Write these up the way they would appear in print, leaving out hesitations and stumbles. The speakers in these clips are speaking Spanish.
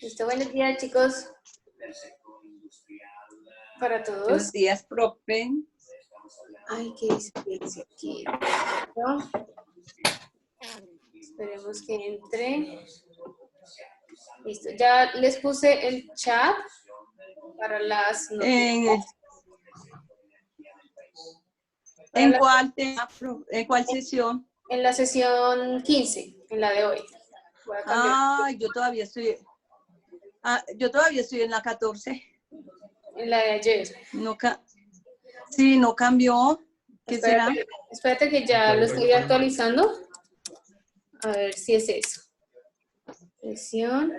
Listo, buenos días, chicos. Para todos. Buenos días, profe. Ay, qué dice aquí. ¿No? Esperemos que entre. Listo, ya les puse el chat para las noticias. ¿En cuál tema, en cuál sesión? En la sesión 15, en la de hoy. Yo todavía estoy en la 14. En la de ayer. Sí, no cambió. ¿Qué será? Espérate que ya lo estoy actualizando. A ver si es eso. Sesión.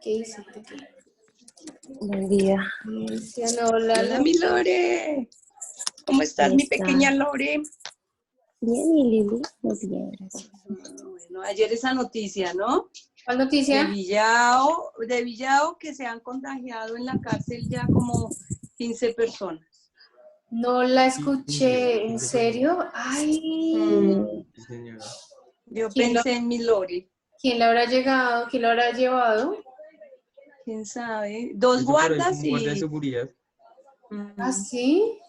¿Qué dice aquí? Buen día. Hola, mi Lore. ¿Cómo estás, mi pequeña Lore? Bien, y Lili, muy bien, gracias. Bueno, ayer esa noticia, ¿no? ¿Cuál noticia? De Villao, que se han contagiado en la cárcel ya como 15 personas. No la escuché, ¿en serio? Ay. Yo pensé en mi Lore. ¿Quién la habrá llegado? ¿Quién lo habrá llevado? ¿Quién sabe? 2 guardas y... guardia de seguridad. ¿Ah, sí?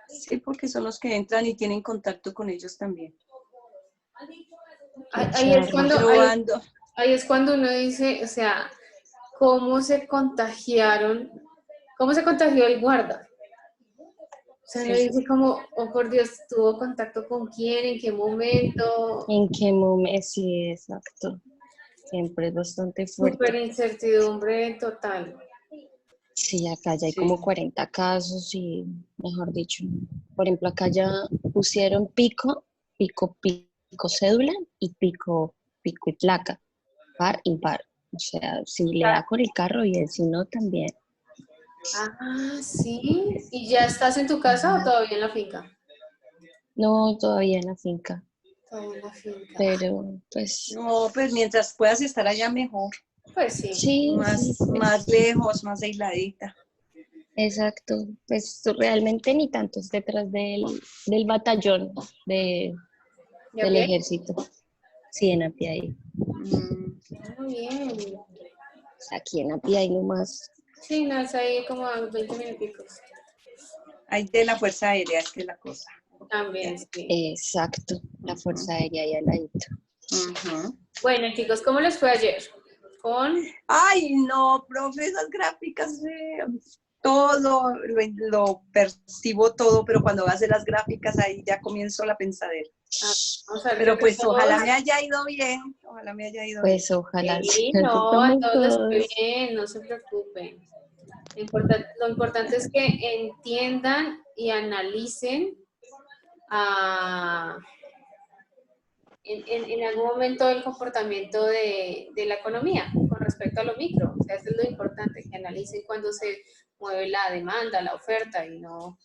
Sí, porque son los que entran y tienen contacto con ellos también. Ahí es cuando uno dice, o sea, ¿cómo se contagiaron? ¿Cómo se contagió el guarda? O sea, uno dice como, oh por Dios, ¿tuvo contacto con quién? ¿En qué momento? ¿En qué momento? Sí, exacto. Siempre es bastante fuerte. Súper incertidumbre total. Sí, acá ya hay como 40 casos y, mejor dicho, por ejemplo, acá ya pusieron pico cédula y pico y placa, par, impar. O sea, si le da con el carro y si no, también. Ah, sí. ¿Y ya estás en tu casa o todavía en la finca? No, todavía en la finca. Todavía en la finca. Pero, pues... No, pues mientras puedas estar allá mejor. Pues sí. Sí, más lejos, más aisladita. Exacto, pues realmente ni tanto, es detrás del batallón del ejército. Sí, en Apiahí. Muy bien. Aquí en Apiahí nomás. Sí, no, es ahí como a 20 minuticos. Ahí de la Fuerza Aérea, es que es la cosa. También, sí. Exacto, la Fuerza Aérea ahí al ladito. Bueno, chicos, ¿cómo les fue ayer? Ay, no, profe, esas gráficas, todo, lo percibo todo, pero cuando vas a hacer las gráficas ahí ya comienzo la pensadera. Pero pues ojalá me haya ido bien, Pues ojalá. Sí, no, a todos les fue bien, no se preocupen. Lo importante es que entiendan y analicen en algún momento el comportamiento de la economía con respecto a lo micro. O sea, eso es lo importante, que analicen cuando se mueve la demanda, la oferta y no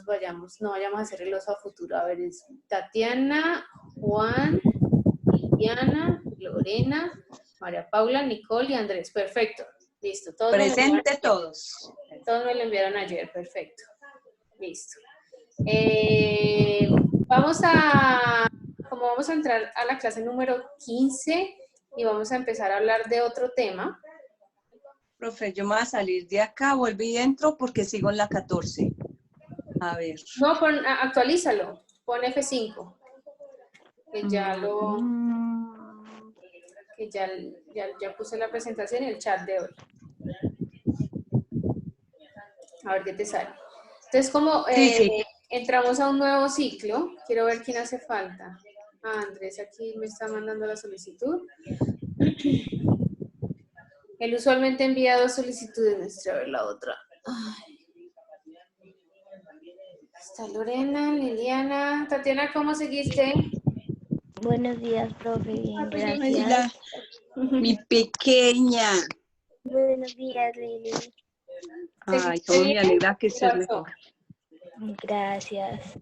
vayamos a hacer el oso a futuro. A ver, es Tatiana, Juan, Liliana, Lorena, María Paula, Nicole y Andrés. Perfecto. Listo. Presente todos. Todos me lo enviaron ayer. Perfecto. Listo. Como vamos a entrar a la clase número 15 y vamos a empezar a hablar de otro tema. Profe, yo me voy a salir de acá, volví y entro porque sigo en la 14. A ver. No, actualízalo. Pon F5. Que ya que ya puse la presentación y el chat de hoy. A ver qué te sale. Entonces, como entramos a un nuevo ciclo, quiero ver quién hace falta. Andrés aquí me está mandando la solicitud. Él usualmente envía 2 solicitudes. A ver la otra. Está Lorena, Liliana. Tatiana, ¿cómo seguiste? Buenos días, profe. Bien, gracias. Mi pequeña. Buenos días, Lili. Ay, cómo me alegra que estés mejor. Gracias.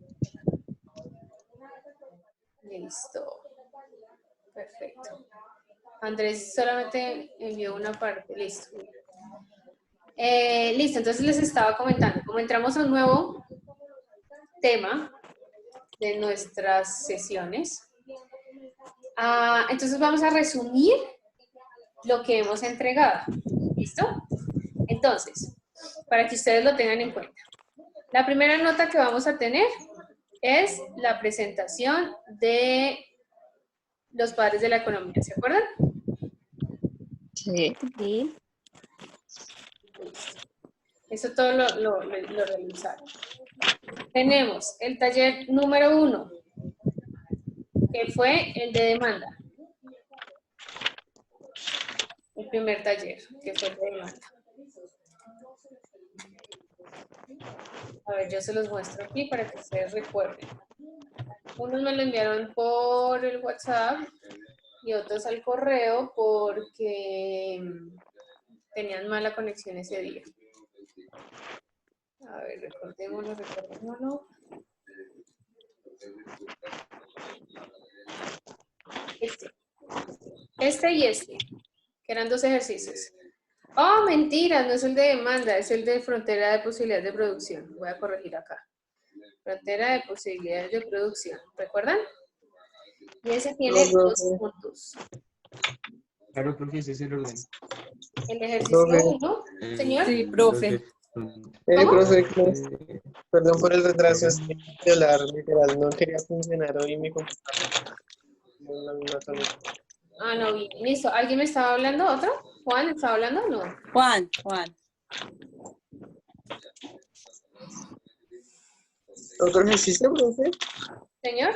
Listo. Perfecto. Andrés solamente envió una parte. Listo. Listo, entonces les estaba comentando. Como entramos a un nuevo tema de nuestras sesiones, Entonces vamos a resumir lo que hemos entregado. ¿Listo? Entonces, para que ustedes lo tengan en cuenta. La primera nota que vamos a tener es la presentación de los padres de la economía. ¿Se acuerdan? Sí. Sí. Eso todo lo realizaron. Tenemos el taller número 1, que fue el de demanda. El primer taller, que fue el de demanda. A ver, yo se los muestro aquí para que ustedes recuerden. Unos me lo enviaron por el WhatsApp y otros al correo porque tenían mala conexión ese día. A ver, recordémoslo. Este y este, que eran 2 ejercicios. Oh, mentira, no es el de demanda, es el de frontera de posibilidades de producción. Voy a corregir acá. Frontera de posibilidades de producción. ¿Recuerdan? Y ese tiene 2 puntos. Claro, profe, ese es el orden. El ejercicio 1, señor. Sí, profe. Profe, perdón por el retraso, es que literal, no quería funcionar hoy mi computadora. No, bien, listo. ¿Alguien me estaba hablando? ¿Otro? ¿Juan estaba hablando o no? Juan. ¿Otro ejercicio, profe? ¿Señor?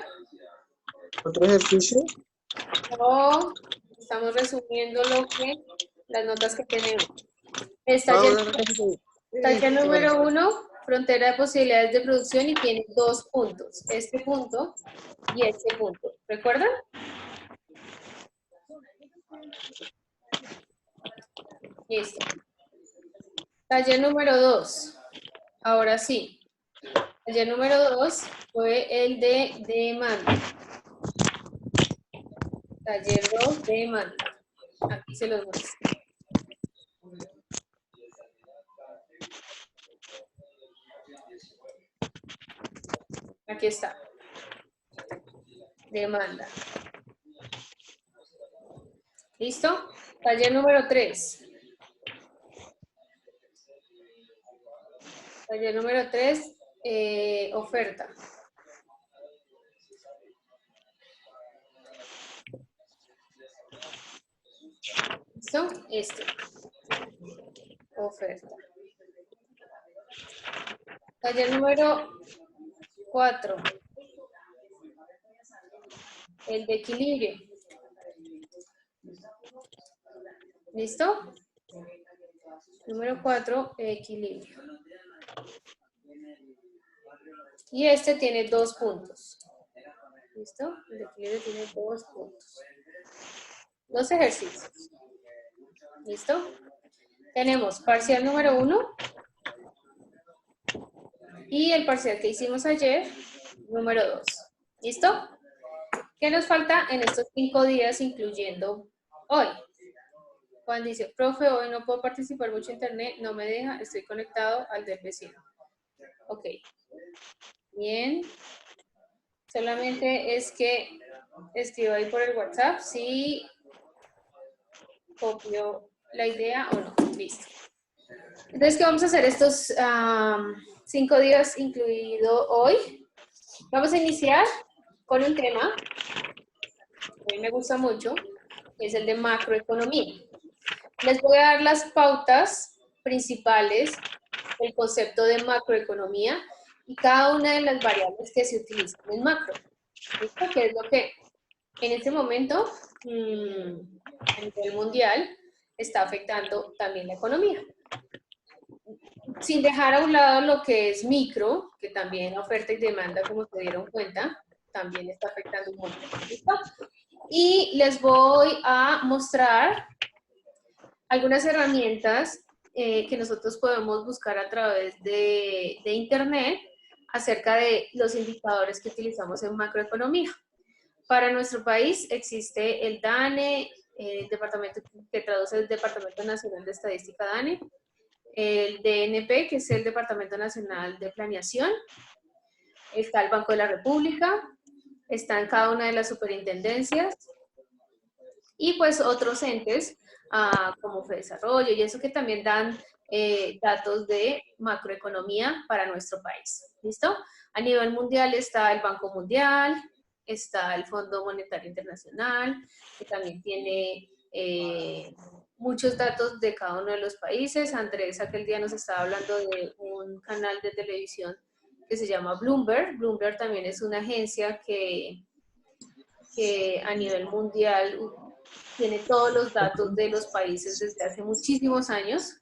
¿Otro ejercicio? No, estamos resumiendo las notas que tenemos. Taller número 1, frontera de posibilidades de producción y tiene 2 puntos. Este punto y este punto. ¿Recuerdan? Listo. Taller número 2. Ahora sí. Taller número 2 fue el de demanda. Taller 2 de demanda. Aquí se los muestro. Aquí está. Demanda. ¿Listo? Taller número 3. Taller número 3, oferta. ¿Listo? Oferta. Taller número 4. El de equilibrio. ¿Listo? Número 4, equilibrio. Y este tiene 2 puntos. ¿Listo? El equilibrio tiene 2 puntos. 2 ejercicios. ¿Listo? Tenemos parcial número 1 y el parcial que hicimos ayer, número 2. ¿Listo? ¿Qué nos falta en estos 5 días, incluyendo hoy? Juan dice, profe, hoy no puedo participar mucho en internet, no me deja, estoy conectado al del vecino. Ok. Bien. Solamente es que escribo ahí por el WhatsApp si copió la idea o no. Listo. Entonces, ¿qué vamos a hacer estos 5 días, incluido hoy? Vamos a iniciar con un tema que a mí me gusta mucho, que es el de macroeconomía. Les voy a dar las pautas principales del concepto de macroeconomía y cada una de las variables que se utilizan en macro. ¿Listo? Que es lo que en este momento a nivel mundial está afectando también la economía. Sin dejar a un lado lo que es micro, que también oferta y demanda, como se dieron cuenta, también está afectando un montón. ¿Listo? Y les voy a mostrar algunas herramientas que nosotros podemos buscar a través de internet acerca de los indicadores que utilizamos en macroeconomía. Para nuestro país existe el DANE, el departamento que traduce el Departamento Nacional de Estadística DANE, el DNP, que es el Departamento Nacional de Planeación, está el Banco de la República, está en cada una de las superintendencias y pues otros entes como FEDesarrollo y eso que también dan datos de macroeconomía para nuestro país. ¿Listo? A nivel mundial está el Banco Mundial, está el Fondo Monetario Internacional, que también tiene muchos datos de cada uno de los países. Andrés aquel día nos estaba hablando de un canal de televisión que se llama Bloomberg. Bloomberg también es una agencia que a nivel mundial tiene todos los datos de los países desde hace muchísimos años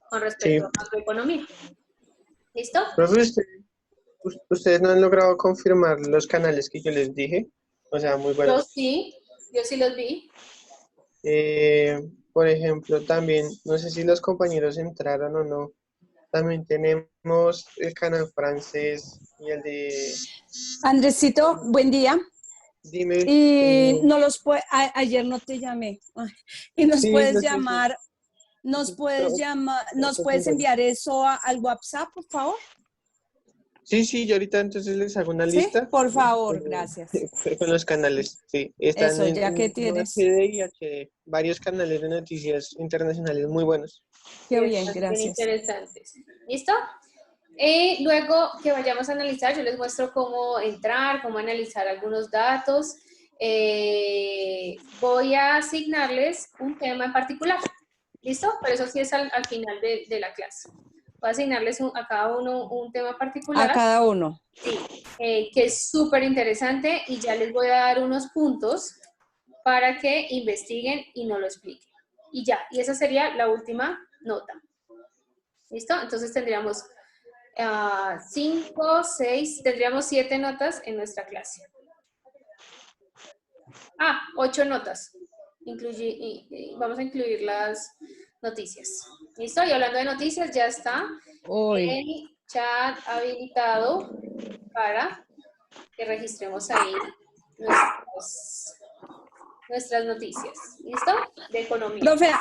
con respecto a macroeconomía. ¿Listo? Profe, ¿ustedes no han logrado confirmar los canales que yo les dije? O sea, muy buenos. Yo sí los vi. Por ejemplo, también, no sé si los compañeros entraron o no, también tenemos el canal francés y el de... Andresito, buen día. Dime. Y no los ayer no te llamé. Ay, y nos sí, puedes no sé, llamar, nos puedes enviar eso al WhatsApp, por favor. Sí, yo ahorita entonces les hago una ¿Sí? lista. Por favor, gracias. Con los canales, sí. Están Eso, ya que en tienes. HD y HD, varios canales de noticias internacionales muy buenos. Qué bien, Bien gracias. interesantes. ¿Listo? Luego que vayamos a analizar, yo les muestro cómo entrar, cómo analizar algunos datos. Voy a asignarles un tema en particular. ¿Listo? Pero eso sí es al final de la clase. Voy a asignarles a cada uno un tema particular. A cada uno. Sí, que es súper interesante y ya les voy a dar unos puntos para que investiguen y no lo expliquen. Y ya, y esa sería la última nota. ¿Listo? Entonces tendríamos 5, 6, tendríamos 7 notas en nuestra clase. 8 notas. Vamos a incluir las noticias. ¿Listo? Y hablando de noticias, ya está el chat habilitado para que registremos ahí nuestras noticias. ¿Listo? De economía. Profe,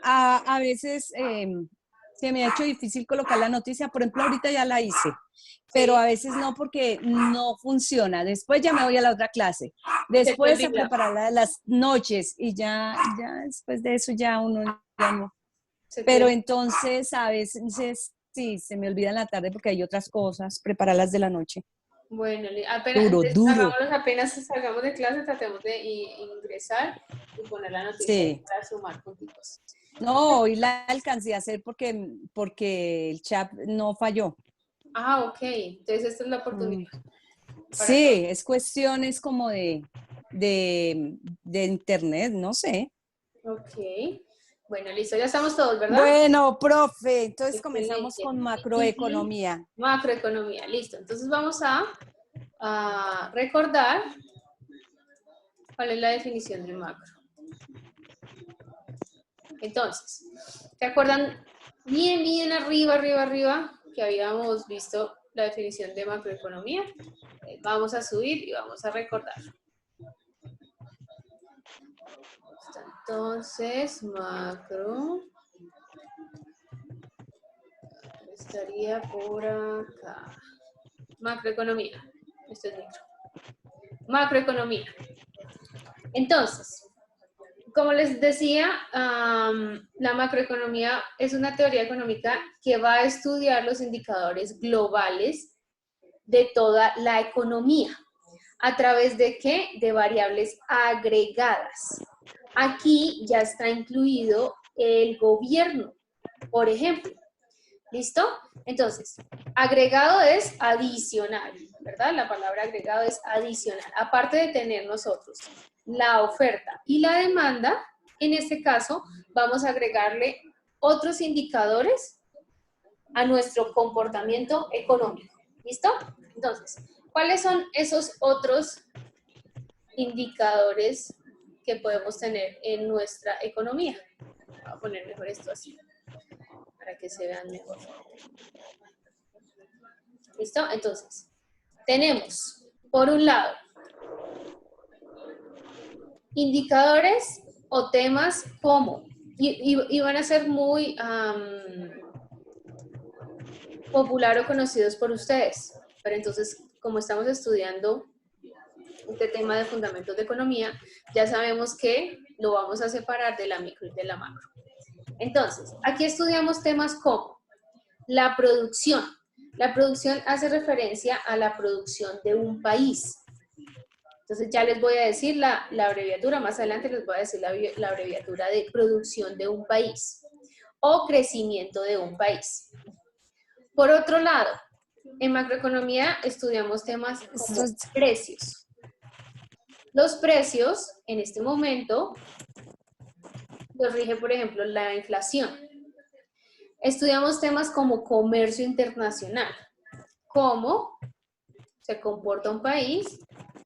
a veces se me ha hecho difícil colocar la noticia. Por ejemplo, ahorita ya la hice, pero a veces no porque no funciona. Después ya me voy a la otra clase. Después a preparar las noches y ya después de eso ya uno ya no. Pero entonces a veces sí, se me olvida en la tarde porque hay otras cosas, prepararlas de la noche. Bueno, Duro. apenas salgamos de clase, tratemos de ingresar y poner la noticia para sumar puntitos. No, hoy la alcancé a hacer porque el chat no falló. Ok. Entonces esta es la oportunidad. Sí, es cuestiones como de internet, no sé. Ok. Bueno, listo, ya estamos todos, ¿verdad? Bueno, profe, entonces comenzamos con macroeconomía. Macroeconomía, listo. Entonces vamos a recordar cuál es la definición de macro. Entonces, ¿se acuerdan bien arriba que habíamos visto la definición de macroeconomía? Vamos a subir y vamos a recordar. Entonces, macro estaría por acá. Macroeconomía. Esto es micro. Macroeconomía. Entonces, como les decía, la macroeconomía es una teoría económica que va a estudiar los indicadores globales de toda la economía. ¿A través de qué? De variables agregadas. Aquí ya está incluido el gobierno, por ejemplo. ¿Listo? Entonces, agregado es adicional, ¿verdad? La palabra agregado es adicional. Aparte de tener nosotros la oferta y la demanda, en este caso vamos a agregarle otros indicadores a nuestro comportamiento económico. ¿Listo? Entonces, ¿cuáles son esos otros indicadores que podemos tener en nuestra economía? Voy a poner mejor esto así, para que se vean mejor. ¿Listo? Entonces, tenemos, por un lado, indicadores o temas como, y van a ser muy popular o conocidos por ustedes, pero entonces, como estamos estudiando este tema de fundamentos de economía, ya sabemos que lo vamos a separar de la micro y de la macro. Entonces, aquí estudiamos temas como la producción. La producción hace referencia a la producción de un país. Entonces ya les voy a decir la abreviatura, más adelante les voy a decir la abreviatura de producción de un país o crecimiento de un país. Por otro lado, en macroeconomía estudiamos temas como precios. Los precios, en este momento, los rige, por ejemplo, la inflación. Estudiamos temas como comercio internacional, cómo se comporta un país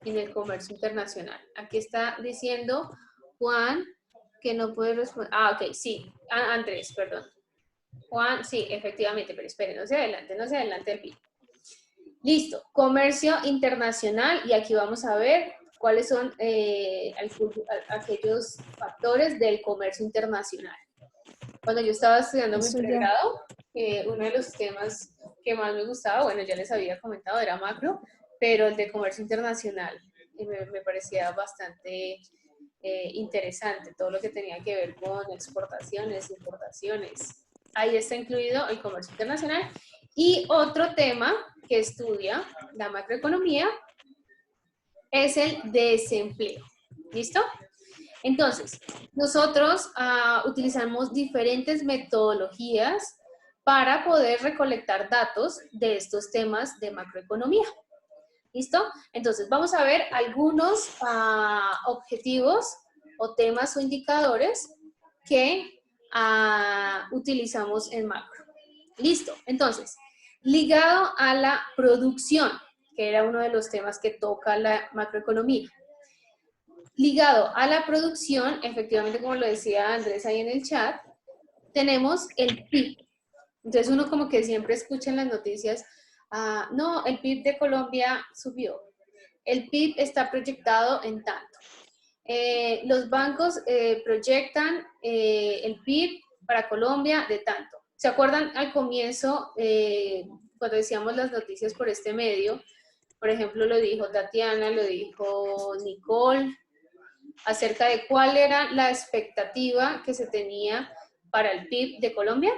en el comercio internacional. Aquí está diciendo Juan que no puede responder. Ah, ok, sí. Andrés, perdón. Juan, sí, efectivamente, pero esperen, no se adelante el PIB. Listo, comercio internacional, y aquí vamos a ver cuáles son aquellos factores del comercio internacional. Cuando yo estaba estudiando mi pregrado, uno de los temas que más me gustaba, bueno, ya les había comentado, era macro, pero el de comercio internacional me parecía bastante interesante, todo lo que tenía que ver con exportaciones, importaciones. Ahí está incluido el comercio internacional. Y otro tema que estudia la macroeconomía es el desempleo. ¿Listo? Entonces, nosotros utilizamos diferentes metodologías para poder recolectar datos de estos temas de macroeconomía. ¿Listo? Entonces, vamos a ver algunos objetivos o temas o indicadores que utilizamos en macro. Listo. Entonces, ligado a la producción, que era uno de los temas que toca la macroeconomía. Ligado a la producción, efectivamente, como lo decía Andrés ahí en el chat, tenemos el PIB. Entonces, uno como que siempre escucha en las noticias, no, el PIB de Colombia subió. El PIB está proyectado en tanto. Los bancos proyectan el PIB para Colombia de tanto. ¿Se acuerdan al comienzo, cuando decíamos las noticias por este medio? Por ejemplo, lo dijo Tatiana, lo dijo Nicole, acerca de cuál era la expectativa que se tenía para el PIB de Colombia,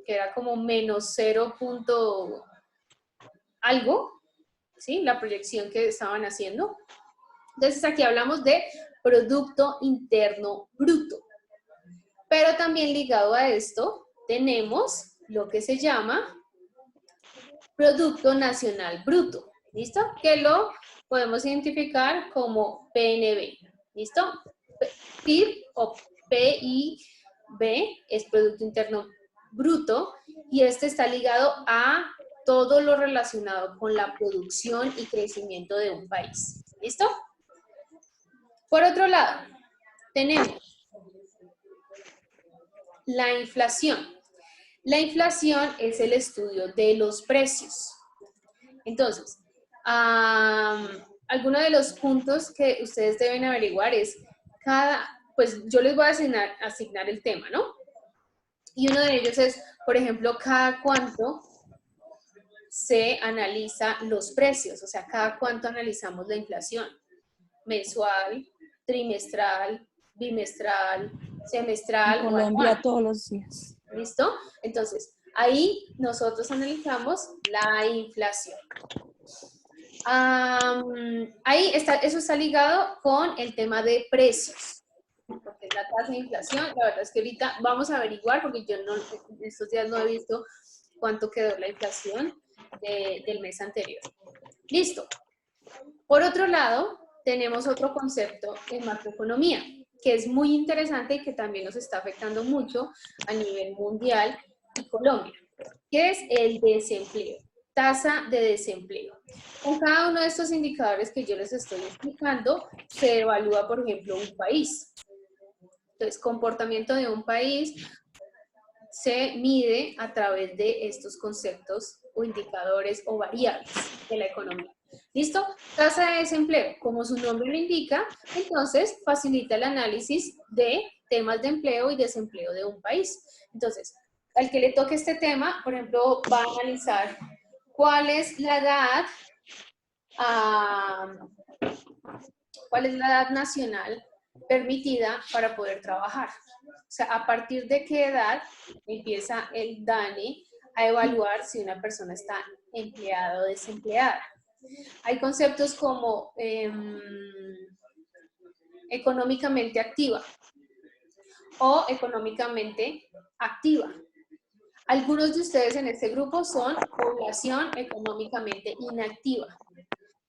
que era como menos 0. Algo, ¿sí? La proyección que estaban haciendo. Entonces aquí hablamos de Producto Interno Bruto. Pero también ligado a esto tenemos lo que se llama Producto Nacional Bruto. ¿Listo? Que lo podemos identificar como PNB. ¿Listo? PIB o PIB es Producto Interno Bruto y este está ligado a todo lo relacionado con la producción y crecimiento de un país. ¿Listo? Por otro lado, tenemos la inflación. La inflación es el estudio de los precios. Entonces, alguno de los puntos que ustedes deben averiguar es pues yo les voy a asignar el tema, ¿no? Y uno de ellos es, por ejemplo, cada cuánto se analiza los precios, o sea, cada cuánto analizamos la inflación. Mensual, trimestral, bimestral, semestral. En Colombia anual. Todos los días. ¿Listo? Entonces, ahí nosotros analizamos la inflación. Ahí está, eso está ligado con el tema de precios. Porque la tasa de inflación, la verdad es que ahorita vamos a averiguar, porque yo en estos días no he visto cuánto quedó la inflación del mes anterior. Listo. Por otro lado, tenemos otro concepto en macroeconomía, que es muy interesante y que también nos está afectando mucho a nivel mundial y Colombia, que es el desempleo, tasa de desempleo. Con cada uno de estos indicadores que yo les estoy explicando, se evalúa, por ejemplo, un país. Entonces, comportamiento de un país se mide a través de estos conceptos o indicadores o variables de la economía. ¿Listo? Tasa de desempleo, como su nombre lo indica, entonces facilita el análisis de temas de empleo y desempleo de un país. Entonces, al que le toque este tema, por ejemplo, va a analizar cuál es la edad ¿Cuál es la edad nacional permitida para poder trabajar? O sea, ¿a partir de qué edad empieza el DANE a evaluar si una persona está empleada o desempleada? Hay conceptos como económicamente activa o económicamente activa. Algunos de ustedes en este grupo son población económicamente inactiva.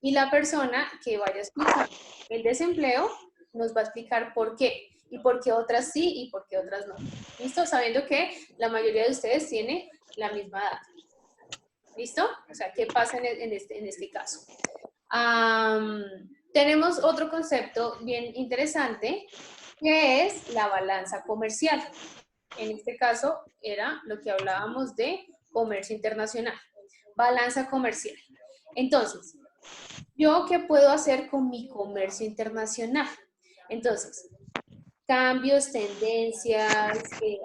Y la persona que vaya a explicar el desempleo nos va a explicar por qué. Y por qué otras sí y por qué otras no. ¿Listo? Sabiendo que la mayoría de ustedes tiene la misma edad. ¿Listo? O sea, ¿qué pasa en este caso? Tenemos otro concepto bien interesante, que es la balanza comercial. En este caso era lo que hablábamos de comercio internacional. Balanza comercial. Entonces, ¿yo qué puedo hacer con mi comercio internacional? Entonces, cambios, tendencias,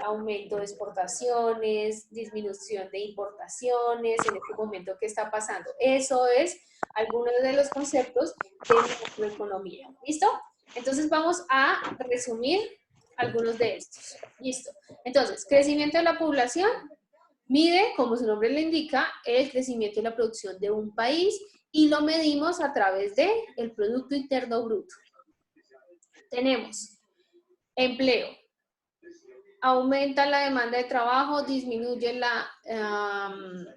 aumento de exportaciones, disminución de importaciones, en este momento, ¿qué está pasando? Eso es algunos de los conceptos de macroeconomía. ¿Listo? Entonces vamos a resumir algunos de estos. Listo. Entonces, crecimiento de la población mide, como su nombre le indica, el crecimiento y la producción de un país y lo medimos a través del Producto Interno Bruto. Tenemos empleo. Aumenta la demanda de trabajo, disminuye la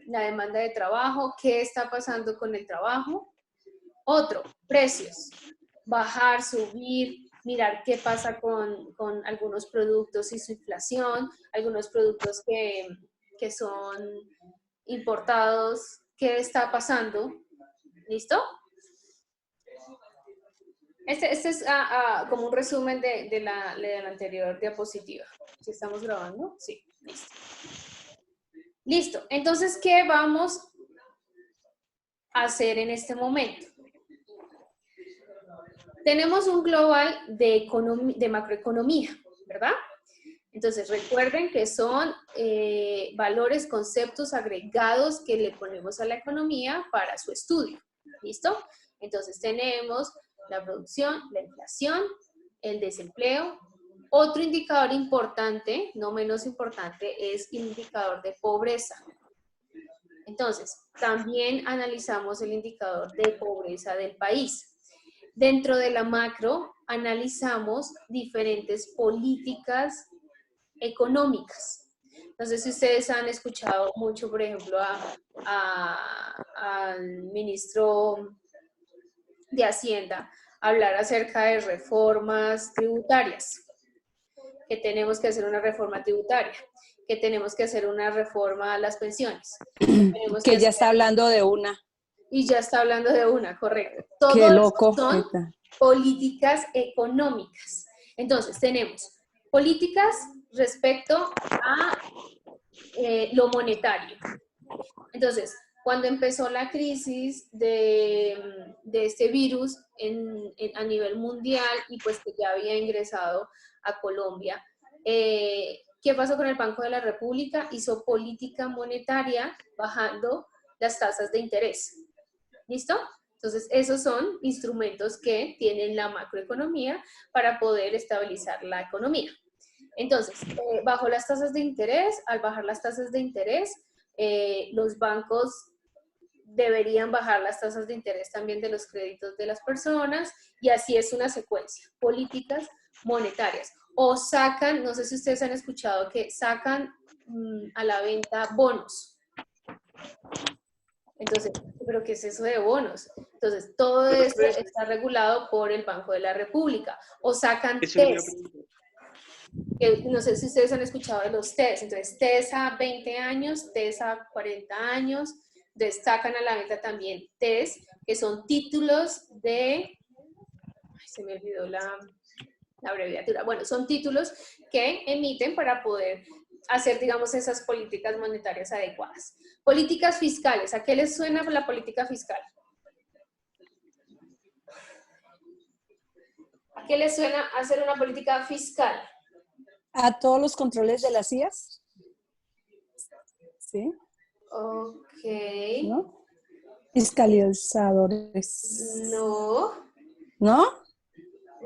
demanda de trabajo. ¿Qué está pasando con el trabajo? Otro, precios. Bajar, subir, mirar qué pasa con algunos productos y su inflación, algunos productos que son importados, ¿qué está pasando? ¿Listo? Este es como un resumen de la anterior diapositiva. ¿Sí estamos grabando? Sí, listo. Listo. Entonces, ¿qué vamos a hacer en este momento? Tenemos un global de macroeconomía, ¿verdad? Entonces, recuerden que son valores, conceptos agregados que le ponemos a la economía para su estudio. ¿Listo? Entonces, tenemos la producción, la inflación, el desempleo. Otro indicador importante, no menos importante, es el indicador de pobreza. Entonces, también analizamos el indicador de pobreza del país. Dentro de la macro, analizamos diferentes políticas económicas. No sé si ustedes han escuchado mucho, por ejemplo, al ministro de Hacienda hablar acerca de reformas tributarias, que tenemos que hacer una reforma tributaria, que tenemos que hacer una reforma a las pensiones. Que ya está hablando de una. Y ya está hablando de una, correcto. Qué loco. Son políticas económicas. Entonces, tenemos políticas respecto a lo monetario. Entonces, cuando empezó la crisis de este virus a nivel mundial y pues que ya había ingresado a Colombia, ¿qué pasó con el Banco de la República? Hizo política monetaria bajando las tasas de interés. ¿Listo? Entonces, esos son instrumentos que tiene la macroeconomía para poder estabilizar la economía. Entonces, bajó las tasas de interés. Al bajar las tasas de interés, los bancos deberían bajar las tasas de interés también de los créditos de las personas, y así es una secuencia. Políticas monetarias. O sacan, no sé si ustedes han escuchado que sacan a la venta bonos. Entonces, ¿pero qué es eso de bonos? Entonces, todo esto está regulado por el Banco de la República. O sacan TES. No sé si ustedes han escuchado de los TES. Entonces, TES a 20 años, TES a 40 años. Entonces, sacan a la venta también TES, que son títulos de... Ay, se me olvidó la abreviatura. Bueno, son títulos que emiten para poder hacer, digamos, esas políticas monetarias adecuadas. Políticas fiscales. ¿A qué les suena la política fiscal? ¿A qué les suena hacer una política fiscal? ¿A todos los controles de las IAS? ¿Sí? Ok. ¿No? Fiscalizadores. No, ¿No?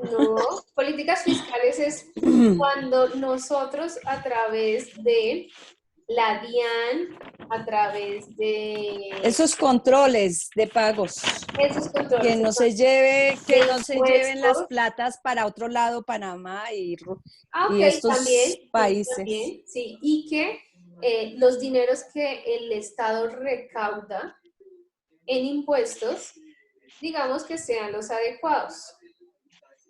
no. Políticas fiscales es cuando nosotros a través de la DIAN, a través de Esos controles de pagos. esos controles Que no se lleven las impuestos. platas para otro lado, Panamá y Ok, estos también, países. también, sí. Y que los dineros que el Estado recauda en impuestos, digamos que sean los adecuados.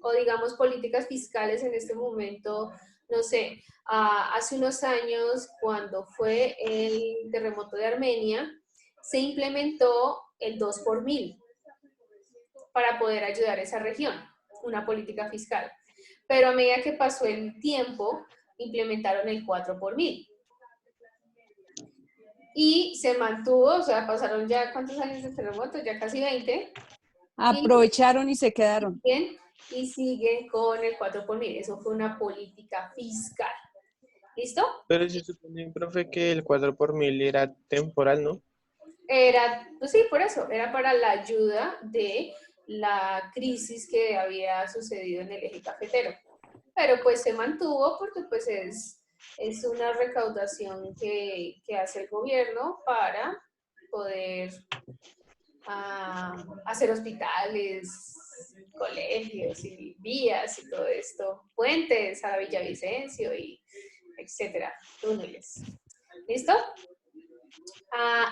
O digamos políticas fiscales en este momento, no sé, hace unos años cuando fue el terremoto de Armenia, se implementó el 2 por 1000 para poder ayudar a esa región, una política fiscal. Pero a medida que pasó el tiempo, implementaron el 4 por 1000. Y se mantuvo, o sea, pasaron ya, ¿cuántos años de terremoto? Ya casi 20. Aprovecharon y se quedaron. Y siguen con el 4 por 1000. Eso fue una política fiscal. ¿Listo? Pero se supone, profe, que el 4 por 1000 era temporal, ¿no? Era, pues sí, por eso, era para la ayuda de la crisis que había sucedido en el eje cafetero. Pero pues se mantuvo porque pues es una recaudación que hace el gobierno para poder hacer hospitales, colegios y vías y todo esto, puentes a Villavicencio y etcétera, túneles. ¿Listo?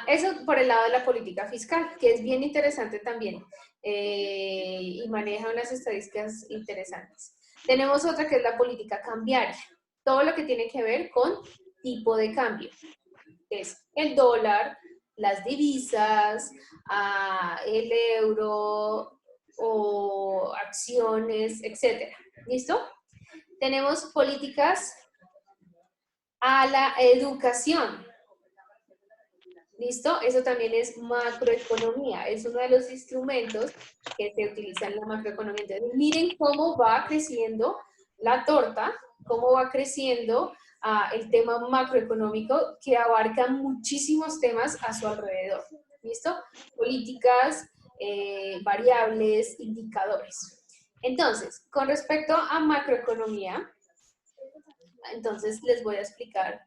Eso por el lado de la política fiscal, que es bien interesante también y maneja unas estadísticas interesantes. Tenemos otra que es la política cambiaria, todo lo que tiene que ver con tipo de cambio, que es el dólar, las divisas, el euro o acciones, etcétera. ¿Listo? Tenemos políticas a la educación. ¿Listo? Eso también es macroeconomía, es uno de los instrumentos que se utiliza en la macroeconomía. Entonces, miren cómo va creciendo la torta, cómo va creciendo el tema macroeconómico que abarca muchísimos temas a su alrededor. ¿Listo? Políticas, variables, indicadores. Entonces, con respecto a macroeconomía, entonces les voy a explicar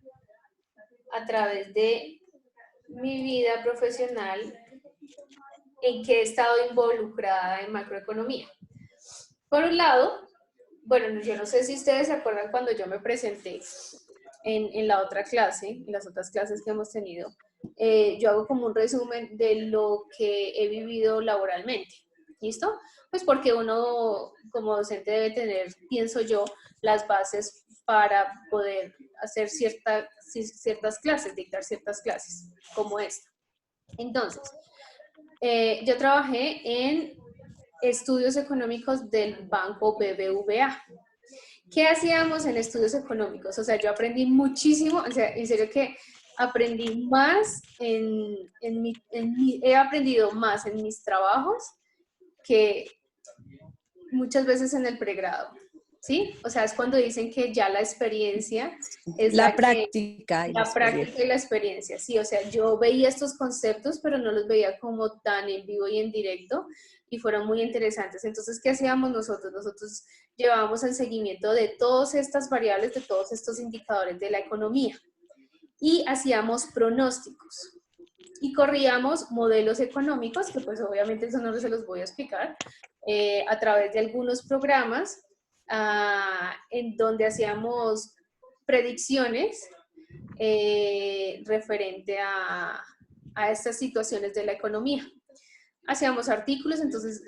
a través de mi vida profesional en que he estado involucrada en macroeconomía. Por un lado, bueno, yo no sé si ustedes se acuerdan cuando yo me presenté en la otra clase, en las otras clases que hemos tenido, yo hago como un resumen de lo que he vivido laboralmente. ¿Listo? Pues porque uno como docente debe tener, pienso yo, las bases para poder hacer ciertas clases, dictar ciertas clases, como esta. Entonces, yo trabajé en estudios económicos del banco BBVA. ¿Qué hacíamos en estudios económicos? O sea, yo aprendí muchísimo, o sea, en serio que aprendí más he aprendido más en mis trabajos que muchas veces en el pregrado, ¿sí? O sea, es cuando dicen que ya la experiencia es la práctica y la experiencia, sí. O sea, yo veía estos conceptos, pero no los veía como tan en vivo y en directo, y fueron muy interesantes. Entonces, ¿qué hacíamos nosotros? Nosotros llevábamos el seguimiento de todas estas variables, de todos estos indicadores de la economía, y hacíamos pronósticos. Y corríamos modelos económicos, que pues obviamente eso no se los voy a explicar, a través de algunos programas en donde hacíamos predicciones referente a estas situaciones de la economía. Hacíamos artículos, entonces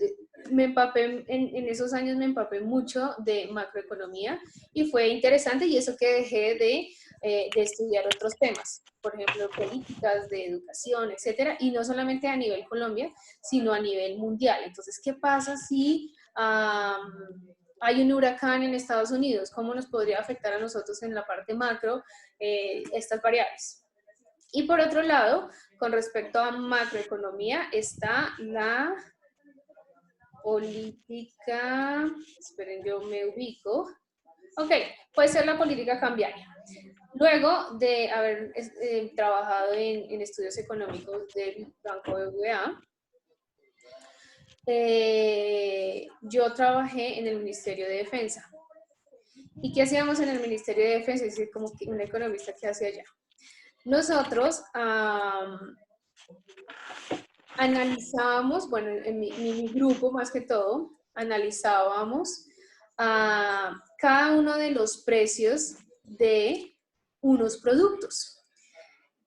me empapé, en esos años me empapé mucho de macroeconomía y fue interesante, y eso que dejé de estudiar otros temas, por ejemplo, políticas de educación, etcétera, y no solamente a nivel Colombia, sino a nivel mundial. Entonces, ¿qué pasa si hay un huracán en Estados Unidos? ¿Cómo nos podría afectar a nosotros en la parte macro estas variables? Y por otro lado, con respecto a macroeconomía, está la política, esperen, yo me ubico. Ok, puede ser la política cambiaria. Luego de haber trabajado en estudios económicos del Banco BBVA, yo trabajé en el Ministerio de Defensa. ¿Y qué hacíamos en el Ministerio de Defensa? Es decir, como que un economista que hacía allá. Nosotros analizábamos, bueno, en mi grupo más que todo, analizábamos cada uno de los precios de unos productos.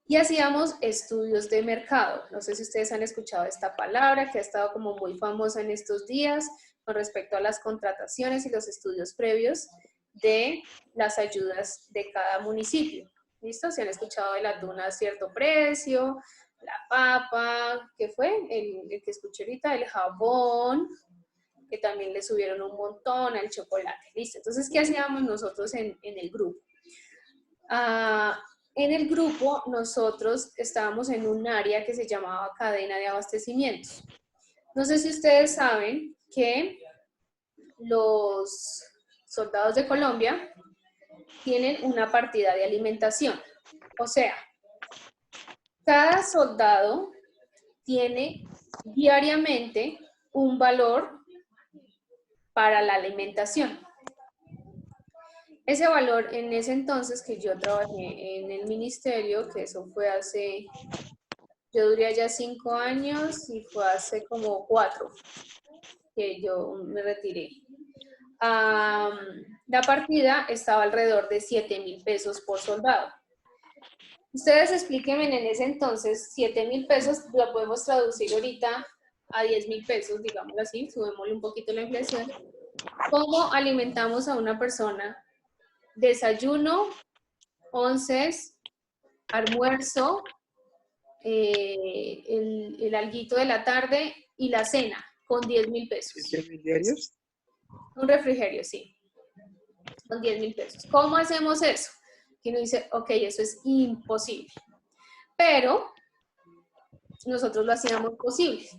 Y hacíamos estudios de mercado. No sé si ustedes han escuchado esta palabra que ha estado como muy famosa en estos días con respecto a las contrataciones y los estudios previos de las ayudas de cada municipio. ¿Listo? Si han escuchado el atún a cierto precio, la papa, ¿qué fue? El que escuché ahorita, el jabón, que también le subieron un montón, al chocolate. ¿Listo? Entonces, ¿qué hacíamos nosotros en el grupo? En el grupo nosotros estábamos en un área que se llamaba cadena de abastecimientos. No sé si ustedes saben que los soldados de Colombia tienen una partida de alimentación. O sea, cada soldado tiene diariamente un valor para la alimentación. Ese valor en ese entonces que yo trabajé en el ministerio, que eso fue hace, yo duré ya 5 años y fue hace como 4 que yo me retiré. La partida estaba alrededor de 7.000 pesos por soldado. Ustedes explíquenme en ese entonces, 7.000 pesos, lo podemos traducir ahorita a 10.000 pesos, digámoslo así, subémosle un poquito la inflación. ¿Cómo alimentamos a una persona? Desayuno, onces, almuerzo, el alguito de la tarde y la cena con 10.000 pesos. ¿Intermediarios? Un refrigerio, sí, con 10.000 pesos. ¿Cómo hacemos eso? Que uno dice, ok, eso es imposible. Pero nosotros lo hacíamos posible.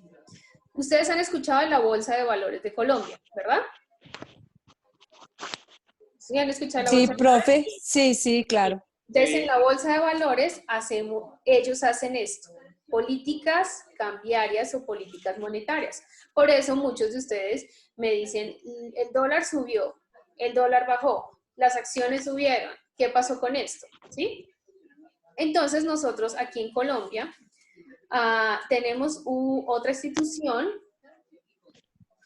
Ustedes han escuchado de la Bolsa de Valores de Colombia, ¿verdad? ¿Sí han escuchado la Bolsa Sí, profe, sí, claro. Entonces, en la Bolsa de Valores, ellos hacen esto, políticas cambiarias o políticas monetarias. Por eso muchos de ustedes me dicen, el dólar subió, el dólar bajó, las acciones subieron, ¿qué pasó con esto? ¿Sí? Entonces, nosotros aquí en Colombia tenemos otra institución,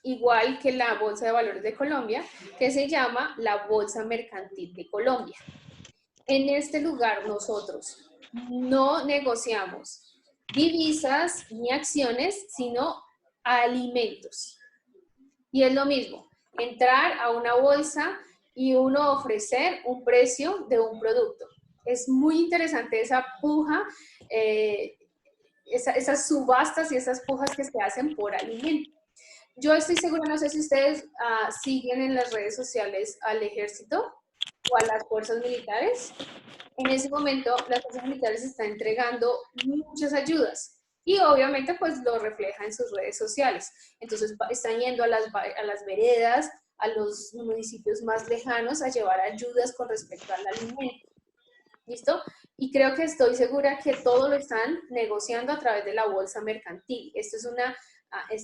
igual que la Bolsa de Valores de Colombia, que se llama la Bolsa Mercantil de Colombia. En este lugar nosotros no negociamos divisas ni acciones, sino alimentos. Y es lo mismo, entrar a una bolsa y uno ofrecer un precio de un producto. Es muy interesante esa puja, esas subastas y esas pujas que se hacen por alimento. Yo estoy segura, no sé si ustedes siguen en las redes sociales al ejército o a las fuerzas militares. En ese momento, las fuerzas militares están entregando muchas ayudas y obviamente pues lo refleja en sus redes sociales. Entonces están yendo a las veredas, a los municipios más lejanos a llevar ayudas con respecto al alimento. ¿Listo? Y creo que estoy segura que todo lo están negociando a través de la bolsa mercantil. Este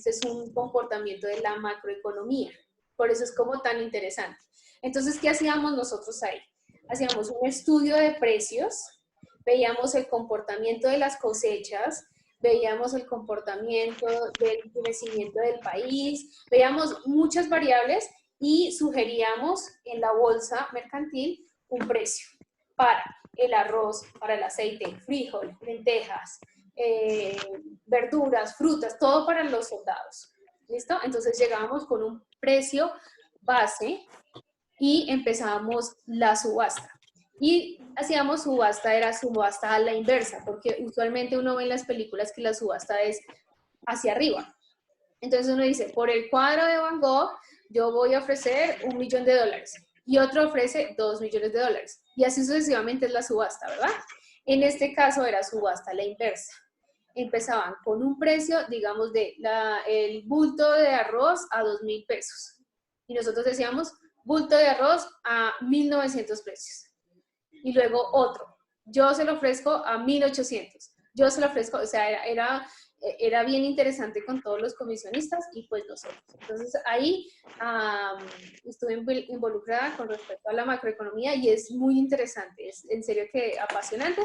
es un comportamiento de la macroeconomía. Por eso es como tan interesante. Entonces, ¿qué hacíamos nosotros ahí? Hacíamos un estudio de precios, veíamos el comportamiento de las cosechas, veíamos el comportamiento del crecimiento del país, veíamos muchas variables y sugeríamos en la bolsa mercantil un precio para el arroz, para el aceite, frijol, lentejas, verduras, frutas, todo para los soldados. ¿Listo? Entonces llegábamos con un precio base y empezábamos la subasta. Y hacíamos subasta, era subasta a la inversa, porque usualmente uno ve en las películas que la subasta es hacia arriba. Entonces uno dice, por el cuadro de Van Gogh, yo voy a ofrecer $1 millón. Y otro ofrece $2 millones. Y así sucesivamente es la subasta, ¿verdad? En este caso era subasta a la inversa. Empezaban con un precio, digamos, el bulto de arroz a 2.000 pesos. Y nosotros decíamos, bulto de arroz a 1.900 pesos. Y luego otro, yo se lo ofrezco a 1.800. Yo se lo ofrezco, o sea, era era bien interesante con todos los comisionistas y pues nosotros. Entonces ahí estuve involucrada con respecto a la macroeconomía y es muy interesante, es en serio que apasionante.